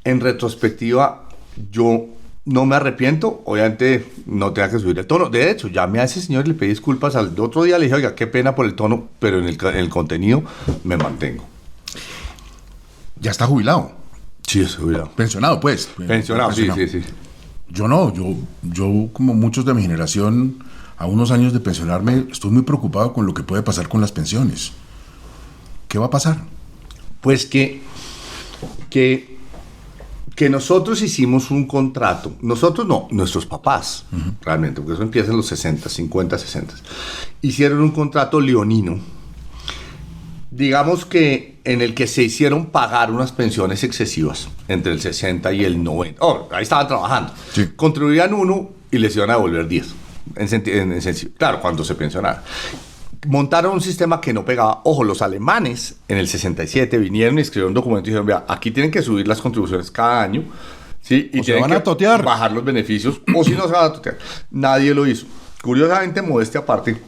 En retrospectiva, yo no me arrepiento, obviamente no tenga que subir el tono. De hecho, llamé a ese señor y le pedí disculpas. Al otro día le dije, oiga, qué pena por el tono, pero en el contenido me mantengo. Ya está jubilado. Sí, estoy jubilado. Pensionado, pues. Pensionado, sí. Yo no, yo como muchos de mi generación, a unos años de pensionarme, estoy muy preocupado con lo que puede pasar con las pensiones. ¿Qué va a pasar? Pues que nosotros hicimos un contrato, nosotros no, nuestros papás, realmente, porque eso empieza en los 60, 50, 60, hicieron un contrato leonino, digamos que en el que se hicieron pagar unas pensiones excesivas entre el 60 y el 90. Ahí estaban trabajando. Sí. Contribuían 1 y les iban a devolver 10. Claro, cuando se pensionaran. Montaron un sistema que no pegaba. Ojo, los alemanes en el 67 vinieron y escribieron un documento y dijeron, vea, aquí tienen que subir las contribuciones cada año, ¿sí? Y o tienen se van que a totear. bajar los beneficios, o si no se van a totear. Nadie lo hizo. Curiosamente, modestia aparte,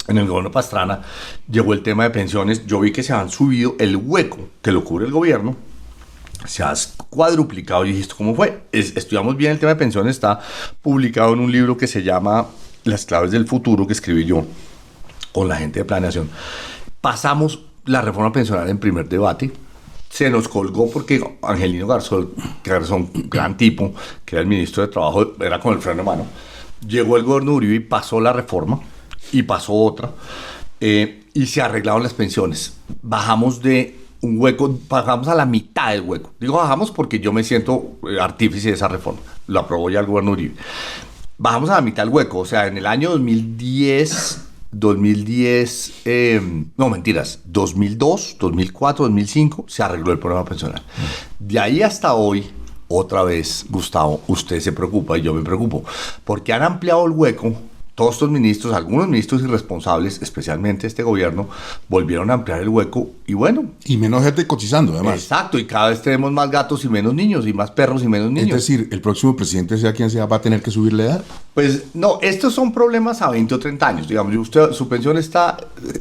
en el gobierno Pastrana llegó el tema de pensiones. Yo vi que se han subido el hueco que lo cubre el gobierno. Se ha cuadruplicado. Y dije, ¿esto cómo fue? Estudiamos bien el tema de pensiones. Está publicado en un libro que se llama Las claves del futuro, que escribí yo con la gente de planeación. Pasamos la reforma pensional en primer debate. Se nos colgó porque Angelino Garzón, gran tipo, que era el ministro de Trabajo, era con el freno de mano. Llegó el gobierno Uribe y pasó la reforma, y pasó otra, y se arreglaron las pensiones. Bajamos de un hueco, bajamos a la mitad del hueco. Digo bajamos porque yo me siento artífice de esa reforma. Lo aprobó ya el gobierno Uribe. Bajamos a la mitad del hueco, o sea, en el año 2002, 2004, 2005, se arregló el problema pensional. De ahí hasta hoy, otra vez, Gustavo, usted se preocupa y yo me preocupo, porque han ampliado el hueco. Todos estos ministros, algunos ministros irresponsables, especialmente este gobierno, volvieron a ampliar el hueco y bueno. Y menos gente cotizando, además. Exacto, y cada vez tenemos más gatos y menos niños, y más perros y menos niños. Es decir, el próximo presidente, sea quien sea, va a tener que subirle edad. Pues no, estos son problemas a 20 o 30 años. Digamos, usted, su pensión está,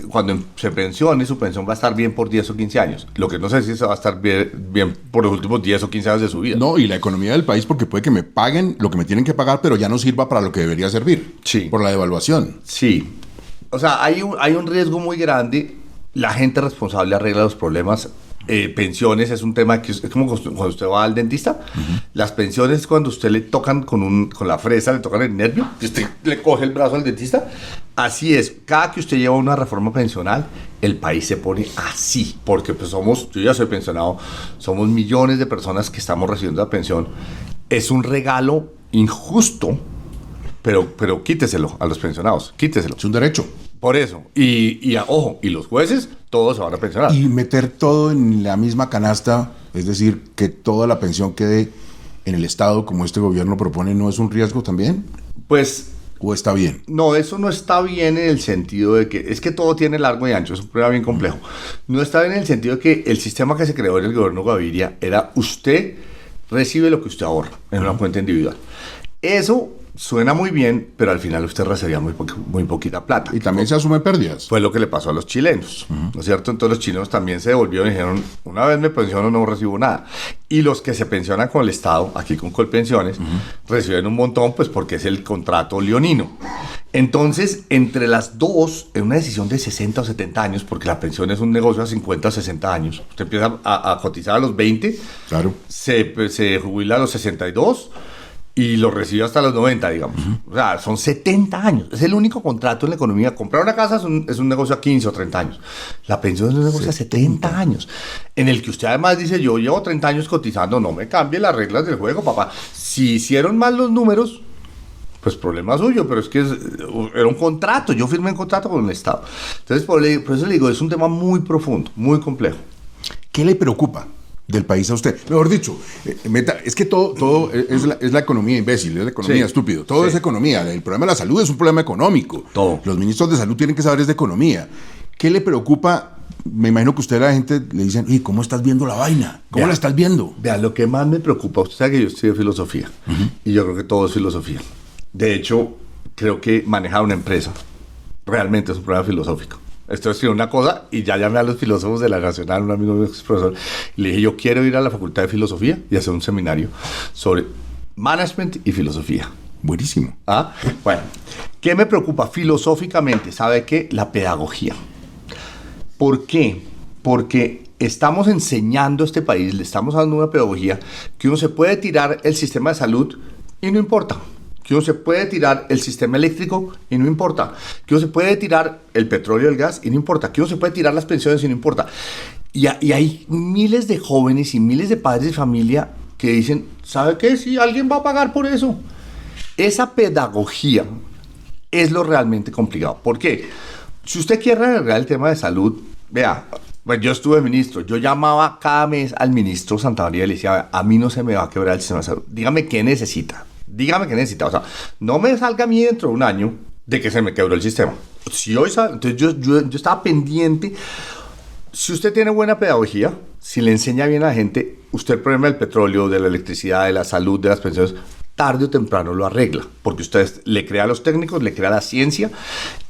cuando se pensione, su pensión va a estar bien por 10 o 15 años. Lo que no sé si se va a estar bien por los últimos 10 o 15 años de su vida. No, y la economía del país, porque puede que me paguen lo que me tienen que pagar, pero ya no sirva para lo que debería servir. Sí. Por la devaluación. Sí. O sea, hay un riesgo muy grande. La gente responsable arregla los problemas. Pensiones es un tema que es como cuando usted va al dentista. Las pensiones, cuando usted le tocan con la fresa, le tocan el nervio, que usted le coge el brazo al dentista. Así es, cada que usted lleva una reforma pensional, el país se pone así, porque pues yo ya soy pensionado, somos millones de personas que estamos recibiendo la pensión. Es un regalo injusto, pero quíteselo a los pensionados, quíteselo. Es un derecho. Por eso, ojo, y los jueces, todos se van a pensionar. Y meter todo en la misma canasta, es decir, que toda la pensión quede en el Estado, como este gobierno propone, ¿no es un riesgo también? Pues... ¿O está bien? No, eso no está bien en el sentido de que... Es que todo tiene largo y ancho, es un problema bien complejo. No está bien en el sentido de que el sistema que se creó en el gobierno Gaviria era usted recibe lo que usted ahorra en una cuenta individual. Eso... suena muy bien, pero al final usted recibía muy poquita plata. Y también se asumen pérdidas. Fue lo que le pasó a los chilenos, ¿no es cierto? Entonces los chilenos también se devolvieron y dijeron, una vez me pensiono no recibo nada. Y los que se pensionan con el Estado, aquí con Colpensiones, reciben un montón, pues porque es el contrato leonino. Entonces, entre las dos, en una decisión de 60 o 70 años, porque la pensión es un negocio a 50 o 60 años, usted empieza a cotizar a los 20, claro, se jubila a los 62, y lo recibe hasta los 90, digamos. O sea, son 70 años. Es el único contrato en la economía. Comprar una casa es un negocio a 15 o 30 años. La pensión es un negocio a 70 años. En el que usted además dice, yo llevo 30 años cotizando, no me cambie las reglas del juego, papá. Si hicieron mal los números, pues problema suyo, pero es que era un contrato. Yo firmé un contrato con el Estado. Entonces, por eso le digo, es un tema muy profundo, muy complejo. ¿Qué le preocupa del país a usted? Mejor dicho, es que todo es la economía imbécil, es la economía estúpido. Todo es economía. El problema de la salud es un problema económico. Todo. Los ministros de salud tienen que saber es de economía. ¿Qué le preocupa? Me imagino que usted a la gente le dicen, ¿y cómo estás viendo la vaina? ¿Cómo la estás viendo? Vea, lo que más me preocupa, usted sabe que yo estudio filosofía, y yo creo que todo es filosofía. De hecho, creo que manejar una empresa realmente es un problema filosófico. Esto es una cosa, y ya llamé a los filósofos de la Nacional, un amigo mío que es profesor, y le dije, yo quiero ir a la Facultad de Filosofía y hacer un seminario sobre management y filosofía. Buenísimo. Bueno, ¿qué me preocupa filosóficamente? ¿Sabe qué? La pedagogía. ¿Por qué? Porque estamos enseñando a este país, le estamos dando una pedagogía que uno se puede tirar el sistema de salud y no importa. Que uno se puede tirar el sistema eléctrico y no importa. Que uno se puede tirar el petróleo y el gas y no importa. Que uno se puede tirar las pensiones y no importa. Y hay miles de jóvenes y miles de padres de familia que dicen, ¿sabe qué? Si alguien va a pagar por eso. Esa pedagogía es lo realmente complicado. ¿Por qué? Si usted quiere arreglar el tema de salud, vea, pues yo estuve ministro, yo llamaba cada mes al ministro Santamaría y le decía, a mí no se me va a quebrar el sistema de salud. Dígame qué necesita. Dígame qué necesita. O sea, no me salga a mí dentro de un año de que se me quebró el sistema. Si hoy sabe, entonces yo estaba pendiente. Si usted tiene buena pedagogía, si le enseña bien a la gente, usted el problema del petróleo, de la electricidad, de la salud, de las pensiones, tarde o temprano lo arregla, porque usted le crea a los técnicos, le crea la ciencia,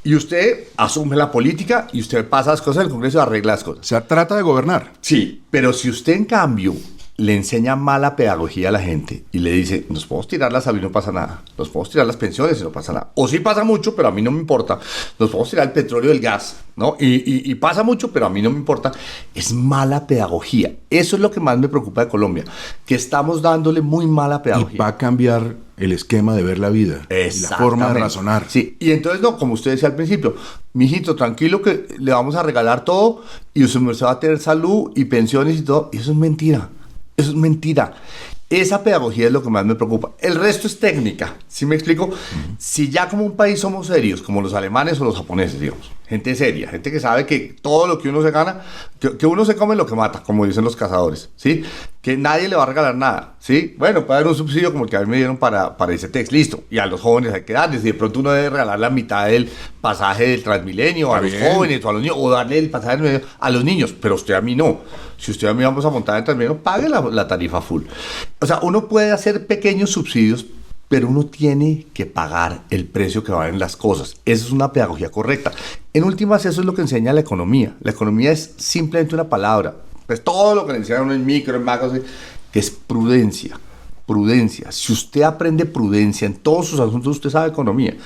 y usted asume la política, y usted pasa las cosas en el Congreso y arregla las cosas. O sea, trata de gobernar. Sí, pero si usted en cambio le enseña mala pedagogía a la gente y le dice, nos podemos tirar la salud y no pasa nada, nos podemos tirar las pensiones y no pasa nada, o sí pasa mucho, pero a mí no me importa, nos podemos tirar el petróleo y el gas, ¿no? Y pasa mucho, pero a mí no me importa, es mala pedagogía. Eso es lo que más me preocupa de Colombia, que estamos dándole muy mala pedagogía. Y va a cambiar el esquema de ver la vida y la forma de razonar. Sí, y entonces no, como usted decía al principio, mijito, tranquilo que le vamos a regalar todo y usted va a tener salud y pensiones y todo, y eso es mentira. Eso es mentira. Esa pedagogía es lo que más me preocupa. El resto es técnica. ¿Sí me explico? Si ya como un país somos serios, como los alemanes o los japoneses, digamos, gente seria, gente que sabe que todo lo que uno se gana, que uno se come lo que mata, como dicen los cazadores, ¿sí? Que nadie le va a regalar nada, ¿sí? Bueno, puede haber un subsidio como el que a mí me dieron para ese text, listo. Y a los jóvenes hay que darles. Y de pronto uno debe regalar la mitad del pasaje del Transmilenio a los jóvenes o a los niños, o darle el pasaje a los niños, pero usted a mí no. Si usted a mí vamos a montar en Transmilenio, pague la tarifa full. O sea, uno puede hacer pequeños subsidios, pero uno tiene que pagar el precio que valen las cosas. Esa es una pedagogía correcta. En últimas, eso es lo que enseña la economía. La economía es simplemente una palabra. Pues todo lo que le enseñan en micro, en macro, que es prudencia. Prudencia. Si usted aprende prudencia en todos sus asuntos, usted sabe economía.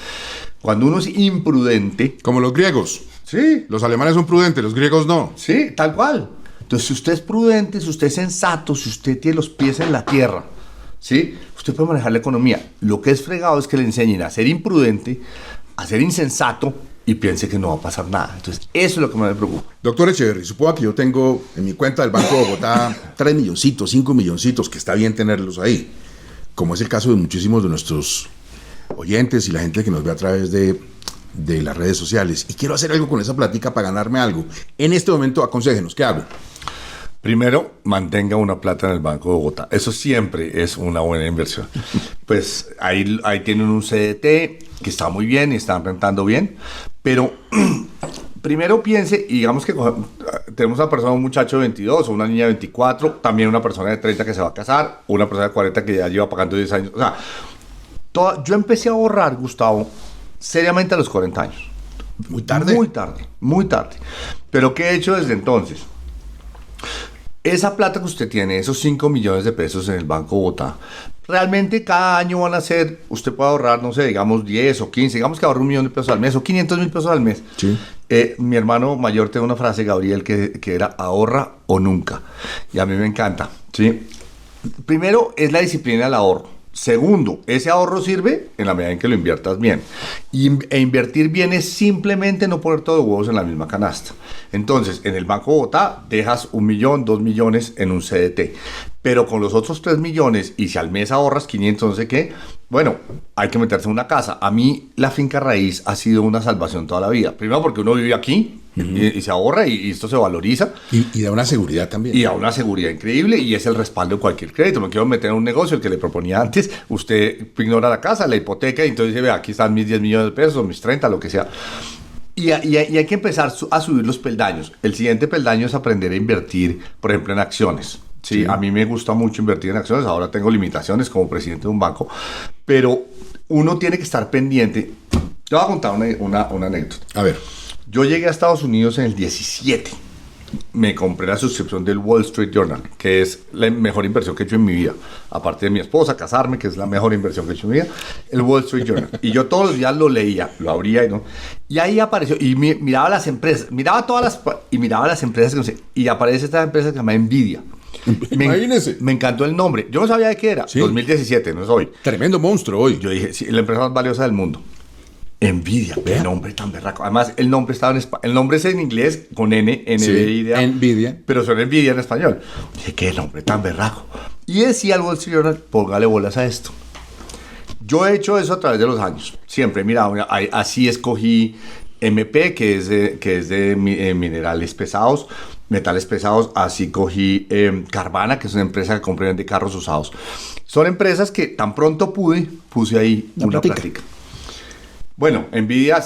Cuando uno es imprudente... Como los griegos. Sí. Los alemanes son prudentes, los griegos no. Sí, tal cual. Entonces, si usted es prudente, si usted es sensato, si usted tiene los pies en la tierra, ¿sí? Usted puede manejar la economía. Lo que es fregado es que le enseñen a ser imprudente, a ser insensato y piense que no va a pasar nada. Entonces, eso es lo que más me preocupa. Doctor Echeverry, suponga que yo tengo en mi cuenta del Banco de Bogotá 3 milloncitos, 5 milloncitos, que está bien tenerlos ahí, como es el caso de muchísimos de nuestros oyentes y la gente que nos ve a través de las redes sociales, y quiero hacer algo con esa plática para ganarme algo. En este momento, aconséjenos, ¿qué hago? Primero, mantenga una plata en el Banco de Bogotá. Eso siempre es una buena inversión. Pues ahí tienen un CDT que está muy bien y están rentando bien, pero primero piense, y digamos que tenemos una persona, un muchacho de 22 o una niña de 24, también una persona de 30 que se va a casar, o una persona de 40 que ya lleva pagando 10 años. O sea, yo empecé a ahorrar, Gustavo, seriamente a los 40 años. Muy tarde. Muy tarde, muy tarde. Pero ¿qué he hecho desde entonces? Esa plata que usted tiene, esos 5 millones de pesos en el Banco Bogotá, realmente cada año van a ser, usted puede ahorrar, no sé, digamos 10 o 15, digamos que ahorre 1 millón de pesos al mes o 500,000 pesos al mes. Sí. Mi hermano mayor tiene una frase, Gabriel, que era ahorra o nunca. Y a mí me encanta, ¿sí? Primero es la disciplina del ahorro. Segundo, ese ahorro sirve en la medida en que lo inviertas bien. E invertir bien es simplemente no poner todos los huevos en la misma canasta. Entonces, en el Banco Bogotá dejas 1 millón, 2 millones en un CDT. Pero con los otros 3 millones, y si al mes ahorras 500, no sé qué, bueno, hay que meterse en una casa. A mí la finca raíz ha sido una salvación toda la vida. Primero porque uno vive aquí y se ahorra y esto se valoriza. Y da una seguridad también. Y da una seguridad increíble y es el respaldo de cualquier crédito. Me quiero meter en un negocio, el que le proponía antes, usted ignora la casa, la hipoteca y entonces dice, vea, aquí están mis 10 millones de pesos, mis 30, lo que sea. Y hay que empezar a subir los peldaños. El siguiente peldaño es aprender a invertir, por ejemplo, en acciones. Sí, a mí me gusta mucho invertir en acciones. Ahora tengo limitaciones como presidente de un banco. Pero uno tiene que estar pendiente. Yo voy a contar una anécdota. A ver. Yo llegué a Estados Unidos en el 17. Me compré la suscripción del Wall Street Journal, que es la mejor inversión que he hecho en mi vida. Aparte de mi esposa, casarme, que es la mejor inversión que he hecho en mi vida, el Wall Street Journal. Y yo todos los días lo leía, lo abría y no. Y ahí apareció, y miraba las empresas, miraba las empresas, que no sé, y aparece esta empresa que se llama Nvidia. Imagínese. Me encantó el nombre. Yo no sabía de qué era. Sí. 2017, no es hoy. Tremendo monstruo hoy. Yo dije, sí, la empresa más valiosa del mundo. Nvidia, qué nombre tan berraco. Además, el nombre estaba en español. El nombre es en inglés con Nvidia. Nvidia. Pero suena Nvidia en español. Dije, qué nombre tan berraco. Y decía al Wall Street Journal, póngale bolas a esto. Yo he hecho eso a través de los años. Siempre, mira, así escogí MP, que es de minerales pesados, metales pesados. Así cogí Carvana, que es una empresa que compra y vende carros usados. Son empresas que tan pronto puse ahí una plática. Bueno, Nvidia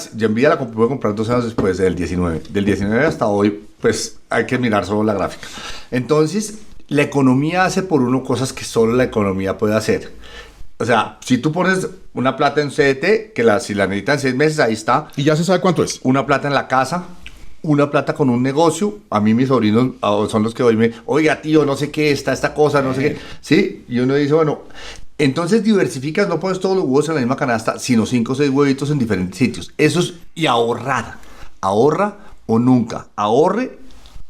la pude comprar 2 años después del 19. Del 19 hasta hoy, pues hay que mirar solo la gráfica. Entonces, la economía hace por uno cosas que solo la economía puede hacer. O sea, si tú pones una plata en CDT, que si la necesitan 6 meses, ahí está. Y ya se sabe cuánto es. Una plata en la casa, una plata con un negocio. A mí mis sobrinos son los que hoy oiga tío, no sé qué, esta cosa, no sé qué. Sí, y uno dice, bueno... Entonces diversificas, no pones todos los huevos en la misma canasta, sino 5 o 6 huevitos en diferentes sitios. Eso es, y ahorrar. Ahorra o nunca. Ahorre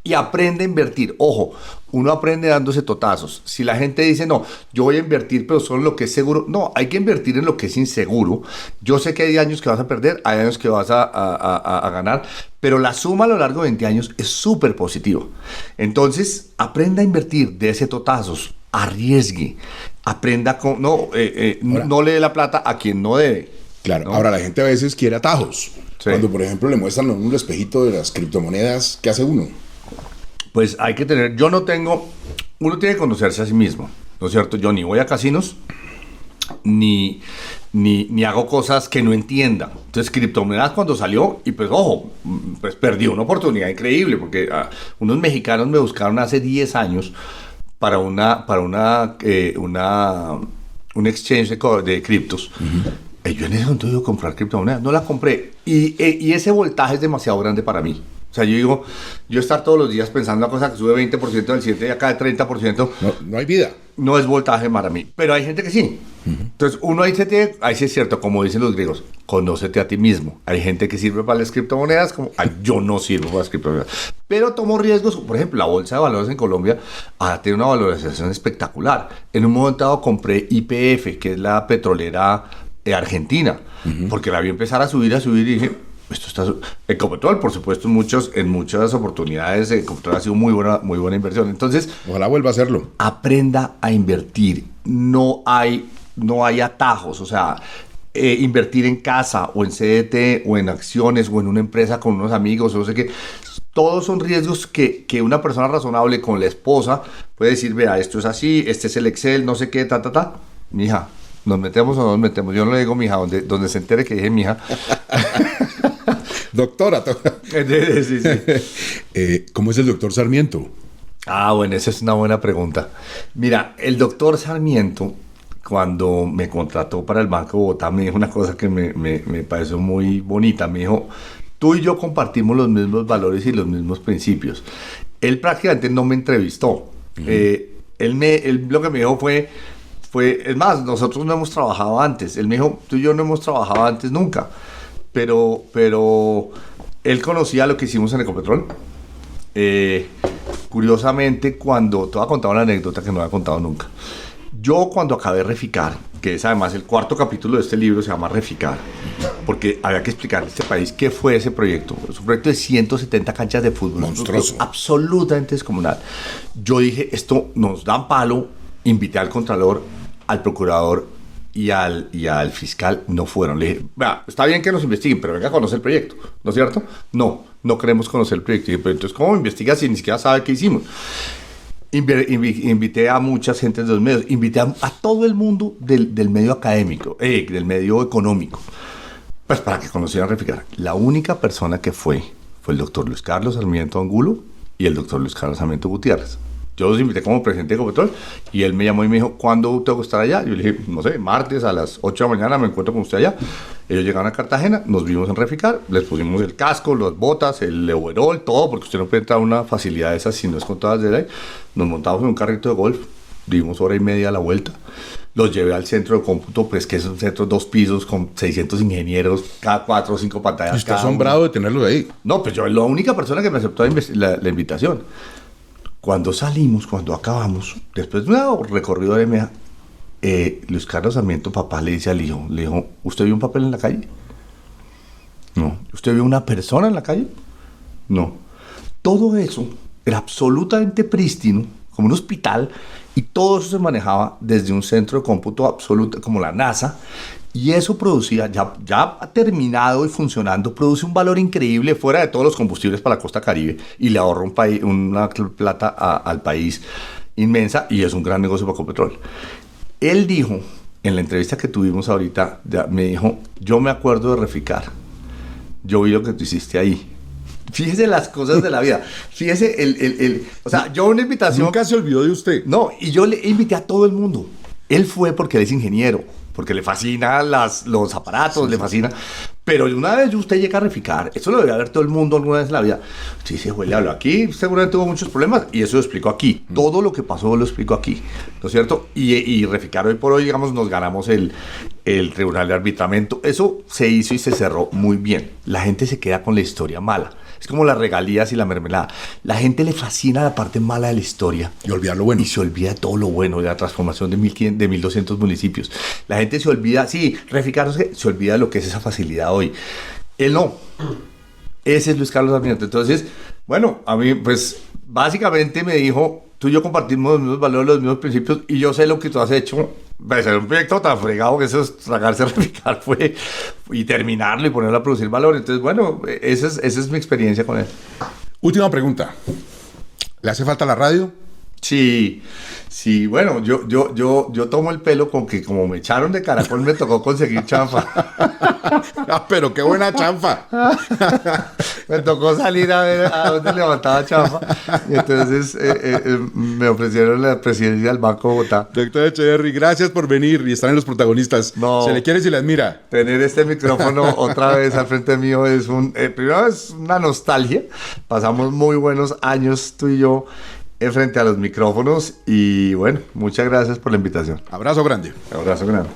y aprende a invertir. Ojo, uno aprende dándose totazos. Si la gente dice, no, yo voy a invertir, pero solo en lo que es seguro. No, hay que invertir en lo que es inseguro. Yo sé que hay años que vas a perder, hay años que vas a ganar, pero la suma a lo largo de 20 años es súper positiva. Entonces, aprenda a invertir, dése totazos, arriesgue. Aprenda con... No le dé la plata a quien no debe. Claro, ¿no? ahora la gente a veces quiere atajos. Sí. Cuando, por ejemplo, le muestran un espejito de las criptomonedas, ¿qué hace uno? Pues hay que tener... Uno tiene que conocerse a sí mismo, ¿no es cierto? Yo ni voy a casinos, ni hago cosas que no entienda. Entonces, criptomonedas cuando salió, y pues, ojo, pues perdí una oportunidad increíble, porque unos mexicanos me buscaron hace 10 años... para un exchange de criptos. Yo en ese momento iba a comprar criptomonedas, no la compré. Y ese voltaje es demasiado grande para mí. O sea, yo digo, estar todos los días pensando una cosa que sube 20% del siguiente y acá de 30%. No hay vida. No es voltaje para mí. Pero hay gente que sí. Entonces, uno ahí sí es cierto, como dicen los griegos, conócete a ti mismo. Hay gente que sirve para las criptomonedas, como yo no sirvo para las criptomonedas. Pero tomo riesgos. Por ejemplo, la bolsa de valores en Colombia tiene una valorización espectacular. En un momento dado compré YPF, que es la petrolera argentina, porque la vi empezar a subir y dije, esto está... Ecopetrol, por supuesto, en muchas oportunidades, Ecopetrol ha sido muy buena inversión. Entonces... Ojalá vuelva a hacerlo. Aprenda a invertir. No hay atajos, o sea... invertir en casa o en CDT o en acciones o en una empresa con unos amigos o no sé qué, todos son riesgos que una persona razonable con la esposa puede decir, vea, esto es así, este es el Excel, no sé qué, mija, ¿nos metemos o no nos metemos? Yo no le digo mija, donde se entere que dije mija. Doctora. Sí. ¿Cómo es el doctor Sarmiento? Bueno, esa es una buena pregunta. Mira, el doctor Sarmiento, cuando me contrató para el Banco de Bogotá, me dijo una cosa que me pareció muy bonita. Me dijo, tú y yo compartimos los mismos valores y los mismos principios. Él prácticamente no me entrevistó. Él lo que me dijo fue, es más, nosotros no hemos trabajado antes. Él me dijo, tú y yo no hemos trabajado antes nunca. Pero él conocía lo que hicimos en Ecopetrol. Curiosamente, te voy a contar una anécdota que no había contado nunca. Yo cuando acabé de Reficar, que es además el cuarto capítulo de este libro, se llama Reficar, porque había que explicarle a este país qué fue ese proyecto. Es un proyecto de 170 canchas de fútbol. Monstruoso. Absolutamente descomunal. Yo dije, esto nos dan palo, invité al Contralor, al Procurador y al fiscal, no fueron. Le dije, vea, está bien que nos investiguen, pero venga a conocer el proyecto, ¿no es cierto? No queremos conocer el proyecto. Y dije, pero entonces, ¿cómo investiga si ni siquiera sabe qué hicimos? Invité a muchas gentes de los medios, invité a todo el mundo del medio académico, del medio económico, pues para que conocieran Reficar. La única persona que fue el doctor Luis Carlos Sarmiento Angulo y el doctor Luis Carlos Sarmiento Gutiérrez. Yo los invité como presidente de Ecopetrol y él me llamó y me dijo, ¿cuándo tengo que estar allá? Yo le dije, no sé, martes a las 8 de la mañana me encuentro con usted allá. Ellos llegaron a Cartagena, nos vimos en Reficar, les pusimos el casco, las botas, el overol, todo, porque usted no puede entrar a una facilidad de esas si no es con todas de ley. Nos montamos en un carrito de golf, dimos hora y media a la vuelta. Los llevé al centro de cómputo, pues que es un centro de 2 pisos con 600 ingenieros, cada 4 o 5 pantallas. Y está asombrado de tenerlos ahí. No, pues yo, la única persona que me aceptó la invitación. Cuando salimos, cuando acabamos, después de un recorrido de EMEA, Luis Carlos Sarmiento, papá, le dice al hijo, ¿usted vio un papel en la calle? No. ¿Usted vio una persona en la calle? No. Todo eso era absolutamente prístino, como un hospital, y todo eso se manejaba desde un centro de cómputo absoluto, como la NASA, y eso producía, ya terminado y funcionando, produce un valor increíble fuera de todos los combustibles para la costa Caribe, y le ahorra una plata al país inmensa, y es un gran negocio para Ecopetrol. Él dijo, en la entrevista que tuvimos ahorita, me dijo, yo me acuerdo de Reficar, yo vi lo que tú hiciste ahí. Fíjese las cosas de la vida. Fíjese o sea, yo una invitación... Nunca se olvidó de usted. No, y yo le invité a todo el mundo. Él fue porque él es ingeniero, porque le fascinan los aparatos, le fascina. Pero una vez usted llega a Reficar, eso lo debe ver todo el mundo alguna vez en la vida. Sí, le hablo aquí, seguramente tuvo muchos problemas, y eso lo explico aquí. Todo lo que pasó lo explico aquí, ¿no es cierto? Y Reficar hoy por hoy, digamos, nos ganamos el Tribunal de Arbitramiento. Eso se hizo y se cerró muy bien. La gente se queda con la historia mala. Es como las regalías y la mermelada. La gente le fascina la parte mala de la historia. Y olvida lo bueno. Y se olvida de todo lo bueno, de la transformación de 1.200 municipios. La gente se olvida, sí, Reficar se olvida de lo que es esa facilidad hoy. Él no. Ese es Luis Carlos Sarmiento. Entonces, bueno, a mí, pues, básicamente me dijo, tú y yo compartimos los mismos valores, los mismos principios, y yo sé lo que tú has hecho. Pues era un proyecto tan fregado que eso es tragarse a Reficar fue, y terminarlo y ponerlo a producir valor. Entonces, bueno, esa es mi experiencia con él. Última pregunta. ¿Le hace falta la radio? Sí, bueno, yo tomo el pelo con que como me echaron de Caracol me tocó conseguir chanfa. Pero qué buena chanfa. Me tocó salir a ver a dónde levantaba chanfa. Y entonces me ofrecieron la presidencia del Banco de Bogotá. Doctor Echeverry, gracias por venir y estar en Los Protagonistas. No, se le quiere y se le admira. Tener este micrófono otra vez al frente mío es primero es una nostalgia. Pasamos muy buenos años tú y yo frente a los micrófonos y bueno, muchas gracias por la invitación. Abrazo grande. Abrazo grande.